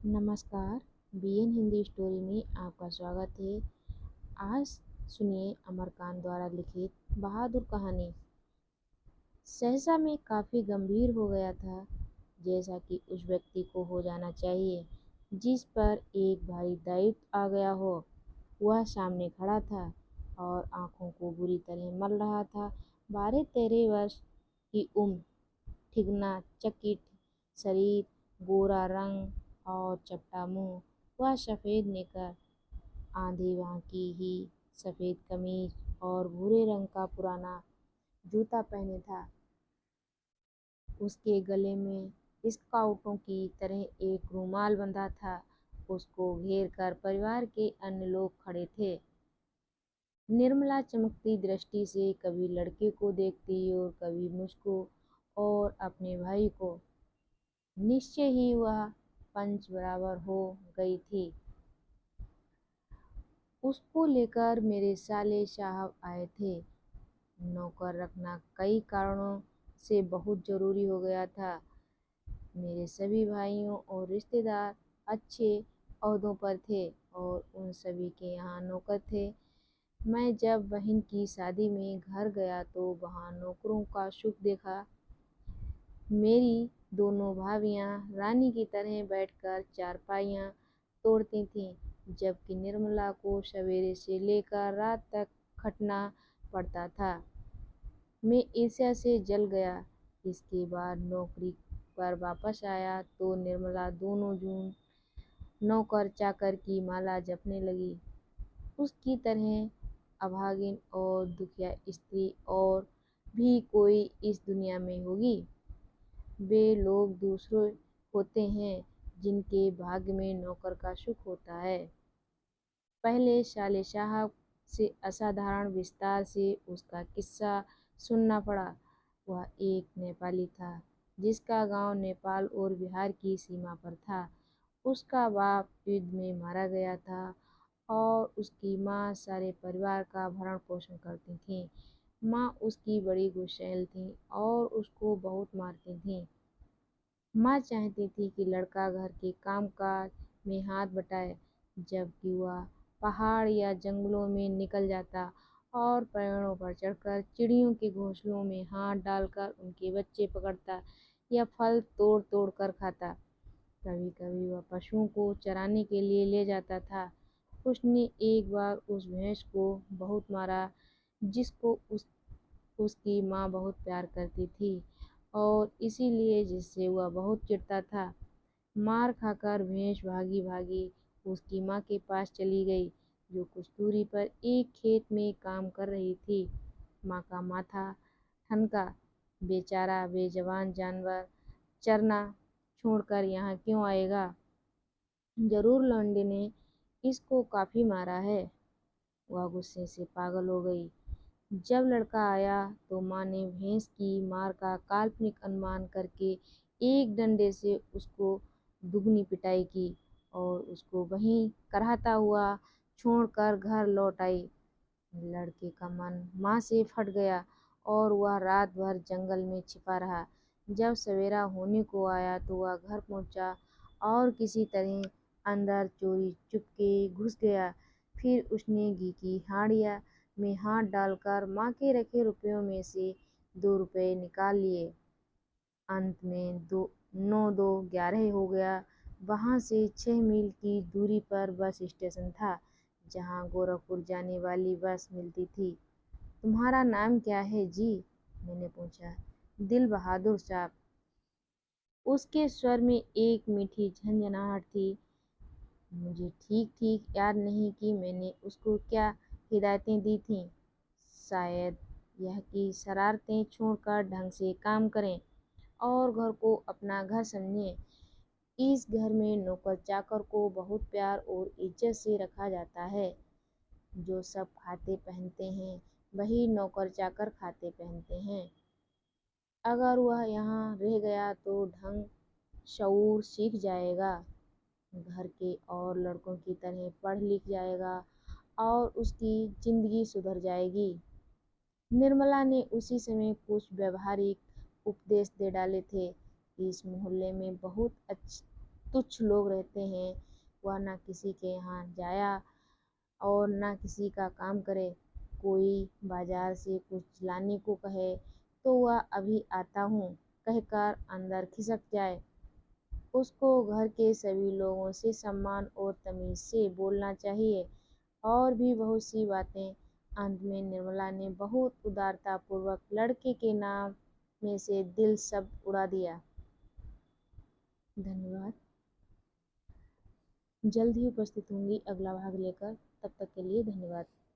नमस्कार। BN Hindi story में आपका स्वागत है। आज सुनिए अमरकांत द्वारा लिखित बहादुर कहानी। सहसा मैं काफ़ी गंभीर हो गया था, जैसा कि उस व्यक्ति को हो जाना चाहिए जिस पर एक भारी दायित्व आ गया हो। वह सामने खड़ा था और आंखों को बुरी तरह मल रहा था। 12-13 वर्ष की उम्र, ठिगना चकित शरीर, गोरा रंग और चपटा मुंह। वह सफ़ेद नेकर, आधी बांह की ही सफ़ेद कमीज और भूरे रंग का पुराना जूता पहने था। उसके गले में स्काउटों की तरह एक रुमाल बंधा था। उसको घेर कर परिवार के अन्य लोग खड़े थे। निर्मला चमकती दृष्टि से कभी लड़के को देखती और कभी मुझको और अपने भाई को। निश्चय ही वह पंच बराबर हो गई थी। उसको लेकर मेरे साले साहब आए थे। नौकर रखना कई कारणों से बहुत ज़रूरी हो गया था। मेरे सभी भाइयों और रिश्तेदार अच्छे ओहदों पर थे और उन सभी के यहाँ नौकर थे। मैं जब बहन की शादी में घर गया तो वहाँ नौकरों का सुख देखा। मेरी दोनों भाभियाँ रानी की तरह बैठकर चारपाइयाँ तोड़ती थीं, जबकि निर्मला को सवेरे से लेकर रात तक खटना पड़ता था। मैं ईर्ष्या से जल गया। इसके बाद नौकरी पर वापस आया तो निर्मला दोनों जून नौकर चाकर की माला जपने लगी। उसकी तरह अभागिन और दुखिया स्त्री और भी कोई इस दुनिया में होगी? वे लोग दूसरे होते हैं जिनके भाग्य में नौकर का सुख होता है। पहले साले साहब से असाधारण विस्तार से उसका किस्सा सुनना पड़ा। वह एक नेपाली था जिसका गांव नेपाल और बिहार की सीमा पर था। उसका बाप युद्ध में मारा गया था और उसकी माँ सारे परिवार का भरण पोषण करती थी। माँ उसकी बड़ी गुस्सैल थी और उसको बहुत मारती थी। माँ चाहती थी कि लड़का घर के कामकाज में हाथ बटाए, जबकि वह पहाड़ या जंगलों में निकल जाता और पेड़ों पर चढ़कर चिड़ियों के घोंसलों में हाथ डालकर उनके बच्चे पकड़ता या फल तोड़ तोड़ कर खाता। कभी कभी वह पशुओं को चराने के लिए ले जाता था। उसने एक बार उस भैंस को बहुत मारा जिसको उसकी माँ बहुत प्यार करती थी और इसीलिए जिससे वह बहुत चिढ़ता था। मार खाकर भैंस भागी भागी उसकी माँ के पास चली गई, जो कुछ दूरी पर एक खेत में काम कर रही थी। माँ का माथा ठनका, बेचारा बेजवान जानवर चरना छोड़कर यहाँ क्यों आएगा? जरूर लौंडे ने इसको काफ़ी मारा है। वह गुस्से से पागल हो गई। जब लड़का आया तो माँ ने भैंस की मार का काल्पनिक अनुमान करके एक डंडे से उसको दुगनी पिटाई की और उसको वहीं कराहता हुआ छोड़कर घर लौट आई। लड़के का मन माँ से फट गया और वह रात भर जंगल में छिपा रहा। जब सवेरा होने को आया तो वह घर पहुँचा और किसी तरह अंदर चोरी चुपके घुस गया। फिर उसने घी की हांडिया में हाथ डालकर माँ के रखे रुपयों में से 2 रुपये निकाल लिए। अंत में 9-2-11 हो गया। वहाँ से 6 मील की दूरी पर बस स्टेशन था, जहाँ गोरखपुर जाने वाली बस मिलती थी। तुम्हारा नाम क्या है जी? मैंने पूछा। दिल बहादुर साहब। उसके स्वर में एक मीठी झंझनाहट थी। मुझे ठीक ठीक याद नहीं कि मैंने उसको क्या हिदायतें दी थीं। शायद यह कि शरारतें छोड़कर ढंग से काम करें और घर को अपना घर समझें। इस घर में नौकर चाकर को बहुत प्यार और इज्जत से रखा जाता है। जो सब खाते पहनते हैं वही नौकर चाकर खाते पहनते हैं। अगर वह यहाँ रह गया तो ढंग शऊर सीख जाएगा, घर के और लड़कों की तरह पढ़ लिख जाएगा और उसकी जिंदगी सुधर जाएगी। निर्मला ने उसी समय कुछ व्यावहारिक उपदेश दे डाले थे। इस मोहल्ले में बहुत तुच्छ लोग रहते हैं। वह ना किसी के यहाँ जाया और ना किसी का काम करे। कोई बाजार से कुछ लाने को कहे तो वह अभी आता हूँ कहकर अंदर खिसक जाए। उसको घर के सभी लोगों से सम्मान और तमीज़ से बोलना चाहिए। और भी बहुत सी बातें। अंत में निर्मला ने बहुत उदारतापूर्वक लड़के के नाम में से दिल शब्द उड़ा दिया। धन्यवाद। जल्द ही उपस्थित होंगी अगला भाग लेकर। तब तक के लिए धन्यवाद।